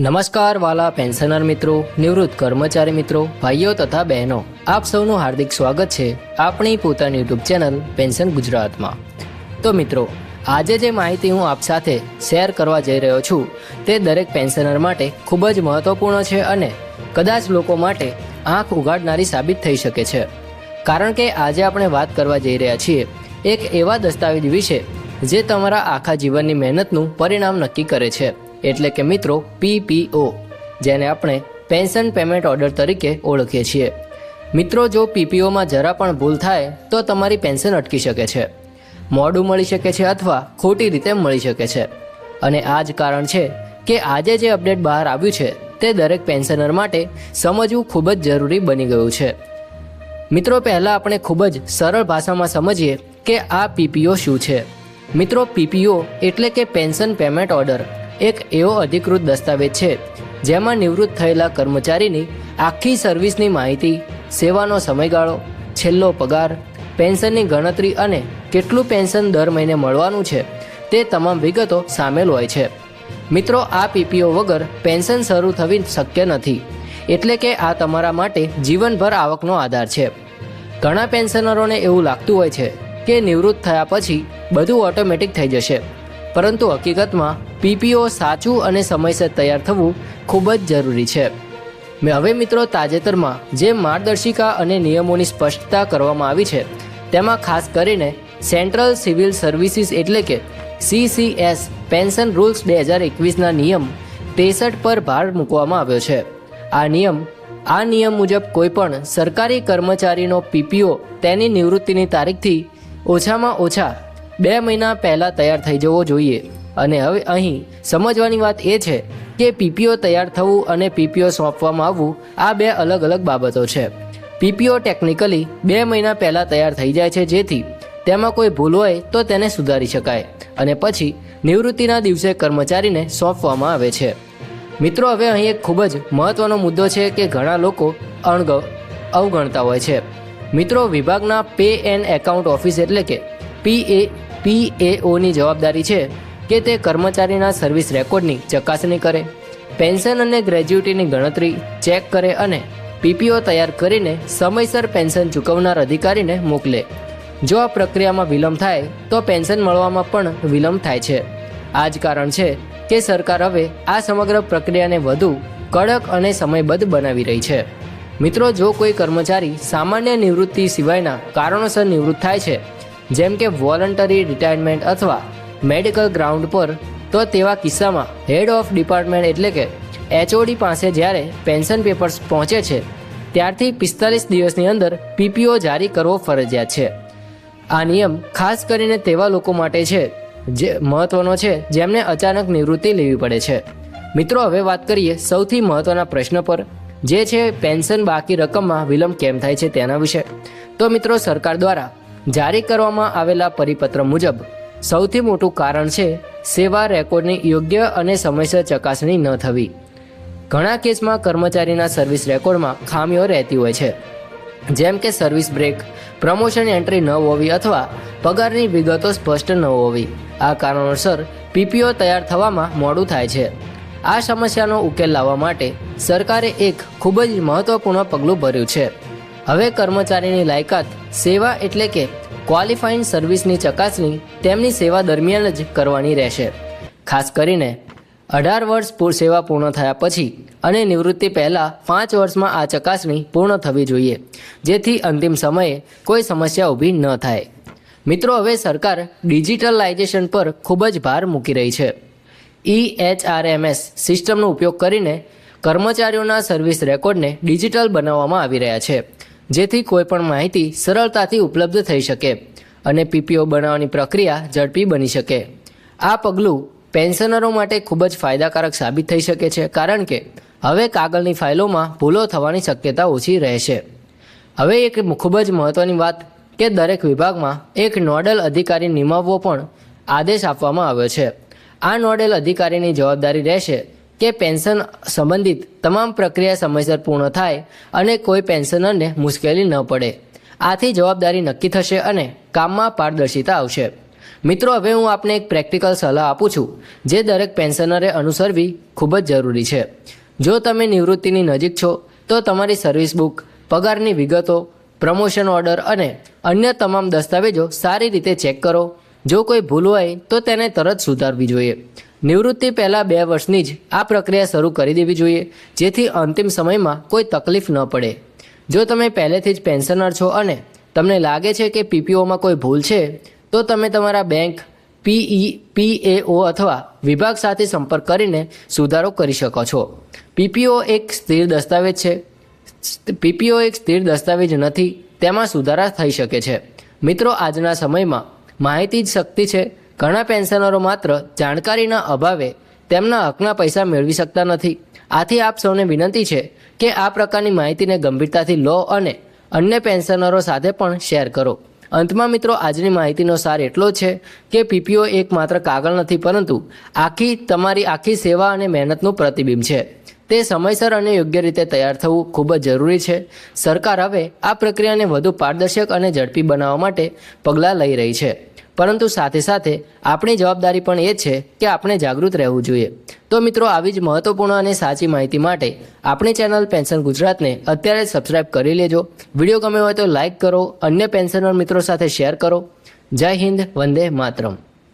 નમસ્કાર વાલા પેન્શનર મિત્રો, નિવૃત્ત કર્મચારી મિત્રો, ભાઈઓ તથા બહેનો, આપ સૌનું હાર્દિક સ્વાગત છે આપણી પોતાની યુટ્યુબ ચેનલ પેન્શન ગુજરાતમાં। તો મિત્રો, આજે જે માહિતી હું આપ સાથે શેર કરવા જઈ રહ્યો છું તે દરેક પેન્શનર માટે ખૂબ જ મહત્વપૂર્ણ છે અને કદાચ લોકો માટે આંખ ઉઘાડનારી સાબિત થઈ શકે છે, કારણ કે આજે આપણે વાત કરવા જઈ રહ્યા છીએ એક એવા દસ્તાવેજ વિશે જે તમારા આખા જીવનની મહેનતનું પરિણામ નક્કી કરે છે, એટલે કે મિત્રો PPO, જેને આપણે પેન્શન પેમેન્ટ ઓર્ડર તરીકે ઓળખીએ છીએ। મિત્રો, જો PPOમાં જરા પણ ભૂલ થાય તો તમારી પેન્શન અટકી શકે છે, મોડું મળી શકે છે અથવા ખોટી રીતે મળી શકે છે। અને આ જ કારણ છે કે આજે જે અપડેટ બહાર આવ્યું છે તે દરેક પેન્શનર માટે સમજવું ખૂબ જ જરૂરી બની ગયું છે। મિત્રો, પહેલાં આપણે ખૂબ જ સરળ ભાષામાં સમજીએ કે આ PPO શું છે। મિત્રો, PPO એટલે કે પેન્શન પેમેન્ટ ઓર્ડર એક એવો અધિકૃત દસ્તાવેજ છે જેમાં નિવૃત્ત થયેલા કર્મચારીની આખી સર્વિસની માહિતી, સેવાનો સમયગાળો, છેલ્લો પગાર, પેન્શનની ગણતરી અને કેટલું પેન્શન દર મહિને મળવાનું છે તે તમામ વિગતો સામેલ હોય છે। મિત્રો, આ PPO વગર પેન્શન શરૂ થવી શક્ય નથી, એટલે કે આ તમારા માટે જીવનભર આવકનો આધાર છે। ઘણા પેન્શનરોને એવું લાગતું હોય છે કે નિવૃત્ત થયા પછી બધું ઓટોમેટિક થઈ જશે, પરંતુ હકીકતમાં PPO સાચું અને સમયસર તૈયાર થવું ખૂબ જ જરૂરી છે। હવે મિત્રો, તાજેતરમાં જે માર્ગદર્શિકા અને નિયમોની સ્પષ્ટતા કરવામાં આવી છે તેમાં ખાસ કરીને સેન્ટ્રલ સિવિલ સર્વિસીસ એટલે કે CCS પેન્શન રૂલ્સ 2021ના નિયમ 63 પર ભાર મૂકવામાં આવ્યો છે। આ નિયમ મુજબ કોઈપણ સરકારી કર્મચારીનો PPO તેની નિવૃત્તિની તારીખથી ઓછામાં ઓછા 2 મહિના પહેલાં તૈયાર થઈ જવો જોઈએ। અને હવે અહીં સમજવાની વાત એ છે કે PPO તૈયાર થવું અને PPO સોંપવામાં આવવું આ બે અલગ અલગ બાબતો છે। PPO ટેકનિકલી 2 મહિના પહેલાં તૈયાર થઈ જાય છે, જેથી તેમાં કોઈ ભૂલ હોય તો તેને સુધારી શકાય અને પછી નિવૃત્તિના દિવસે કર્મચારીને સોંપવામાં આવે છે। મિત્રો, હવે અહીં એક ખૂબ જ મહત્ત્વનો મુદ્દો છે કે ઘણા લોકો અવગણતા હોય છે। મિત્રો, વિભાગના પે એન્ડ એકાઉન્ટ ઓફિસ એટલે કે PAOની જવાબદારી છે કે તે કર્મચારીના સર્વિસ રેકોર્ડની ચકાસણી કરે, પેન્શન અને ગ્રેજ્યુટીની ગણતરી ચેક કરે અને PPO તૈયાર કરીને સમયસર પેન્શન ચૂકવનાર અધિકારીને મોકલે। જો આ પ્રક્રિયામાં વિલંબ થાય તો પેન્શન મળવામાં પણ વિલંબ થાય છે। આ જ કારણ છે કે સરકાર હવે આ સમગ્ર પ્રક્રિયાને વધુ કડક અને સમયબદ્ધ બનાવી રહી છે। મિત્રો, જો કોઈ કર્મચારી સામાન્ય નિવૃત્તિ સિવાયના કારણોસર નિવૃત્ત થાય છે, જેમ કે વોલન્ટરી રિટાયરમેન્ટ અથવા મેડિકલ ગ્રાઉન્ડ પર, તો તેવા કિસ્સામાં હેડ ઓફ ડિપાર્ટમેન્ટ એટલે કે HOD પાસે જ્યારે પેન્શન પેપર્સ પહોંચે છે ત્યારથી 45 દિવસની અંદર PPO જારી કરવો ફરજિયાત છે। આ નિયમ ખાસ કરીને તેવા લોકો માટે છે જે મહત્વનો છે જેમને અચાનક નિવૃત્તિ લેવી પડે છે। મિત્રો, હવે વાત કરીએ સૌથી મહત્વના પ્રશ્ન પર, જે છે પેન્શન બાકી રકમમાં વિલંબ કેમ થાય છે તેના વિશે। તો મિત્રો, સરકાર દ્વારા જારી કરવામાં આવેલા પરિપત્ર મુજબ સૌથી મોટું કારણ છે સેવા રેકોર્ડની યોગ્ય અને સમયસર ચકાસણી ન થવી। ઘણા કેસમાં કર્મચારીના સર્વિસ રેકોર્ડમાં ખામીઓ રહેતી હોય છે, જેમ કે સર્વિસ બ્રેક, પ્રમોશન એન્ટ્રી ન હોવી અથવા પગારની વિગતો સ્પષ્ટ ન હોવી। આ કારણોસર PPO તૈયાર થવામાં મોડું થાય છે। આ સમસ્યાનો ઉકેલ લાવવા માટે સરકારે એક ખૂબ જ મહત્વપૂર્ણ પગલું ભર્યું છે। હવે કર્મચારીની લાયકાત સેવા એટલે કે ક્વોલિફાઈંગ સર્વિસની ચકાસણી તેમની સેવા દરમિયાન જ કરવાની રહેશે। ખાસ કરીને 18 વર્ષ સેવા પૂર્ણ થયા પછી અને નિવૃત્તિ પહેલાં 5 વર્ષમાં આ ચકાસણી પૂર્ણ થવી જોઈએ, જેથી અંતિમ સમયે કોઈ સમસ્યા ઊભી ન થાય। મિત્રો, હવે સરકાર ડિજિટલાઇઝેશન પર ખૂબ જ ભાર મૂકી રહી છે। EHRMS સિસ્ટમનો ઉપયોગ કરીને કર્મચારીઓના સર્વિસ રેકોર્ડને ડિજિટલ બનાવવામાં આવી રહ્યા છે, જેથી કોઈપણ માહિતી સરળતાથી ઉપલબ્ધ થઈ શકે અને PPO બનાવવાની પ્રક્રિયા ઝડપી બની શકે। આ પગલું પેન્શનરો માટે ખૂબ જ ફાયદાકારક સાબિત થઈ શકે છે, કારણ કે હવે કાગળની ફાઇલોમાં ભૂલો થવાની શક્યતા ઓછી રહેશે। હવે એક ખૂબ જ મહત્ત્વની વાત કે દરેક વિભાગમાં એક નોડલ અધિકારી નિમાવવો પણ આદેશ આપવામાં આવ્યો છે। આ નોડલ અધિકારીની જવાબદારી રહેશે કે પેન્શન સંબંધિત તમામ પ્રક્રિયા સમયસર પૂર્ણ થાય અને કોઈ પેન્શનરને મુશ્કેલી ન પડે। આથી જવાબદારી નક્કી થશે અને કામમાં પારદર્શિતા આવશે। મિત્રો, હવે હું આપને એક પ્રેક્ટિકલ સલાહ આપું છું જે દરેક પેન્શનરે અનુસરવી ખૂબ જ જરૂરી છે. જો તમે નિવૃત્તિની નજીક છો તો તમારી સર્વિસ બુક, પગારની વિગતો, પ્રમોશન ઓર્ડર અને અન્ય તમામ દસ્તાવેજો સારી રીતે ચેક કરો. જો કોઈ ભૂલ હોય તો તેને તરત સુધારવી જોઈએ. નિવૃત્તિ પહેલાં 2 વર્ષની જ આ પ્રક્રિયા શરૂ કરી દેવી જોઈએ, જેથી અંતિમ સમયમાં કોઈ તકલીફ ન પડે. જો તમે પહેલેથી જ પેન્શનર છો અને તમને લાગે છે કે પીપીઓમાં કોઈ ભૂલ છે, તો તમે તમારા બેંક, પીએઓ અથવા વિભાગ સાથે સંપર્ક કરીને સુધારો કરી શકો છો. પીપીઓ એક સ્થિર દસ્તાવેજ છે. પીપીઓ એક સ્થિર દસ્તાવેજ નથી, તેમાં સુધારા થઈ શકે છે. મિત્રો, આજના સમયમાં માહિતી જ શક્તિ છે. ઘણા પેન્શનરો માત્ર જાણકારીના અભાવે તેમના હકના પૈસા મેળવી શકતા નથી. આથી આપ સૌને વિનંતી છે કે આ પ્રકારની માહિતીને ગંભીરતાથી લો અને અન્ય પેન્શનરો સાથે પણ શેર કરો. અંતમાં મિત્રો, આજની માહિતીનો સાર એટલો જ છે કે પીપીઓ એક માત્ર કાગળ નથી, પરંતુ તમારી આખી સેવા અને મહેનતનું પ્રતિબિંબ છે. તે સમયસર અને યોગ્ય રીતે તૈયાર થવું ખૂબ જ જરૂરી છે. સરકાર હવે આ પ્રક્રિયાને વધુ પારદર્શક અને ઝડપી બનાવવા માટે પગલાં લઈ રહી છે, પરંતુ સાથે સાથે આપણી જવાબદારી પણ એ છે કે આપણે જાગૃત રહેવું જોઈએ. તો મિત્રો, આવી જ મહત્વપૂર્ણ અને સાચી માહિતી માટે આપણી ચેનલ પેન્શન ગુજરાતને અત્યારે જ સબસ્ક્રાઇબ કરી લેજો. વિડીયો ગમ્યો હોય તો લાઇક કરો, અન્ય પેન્શનર મિત્રો સાથે શેર કરો. જય હિન્દ, વંદે માતરમ.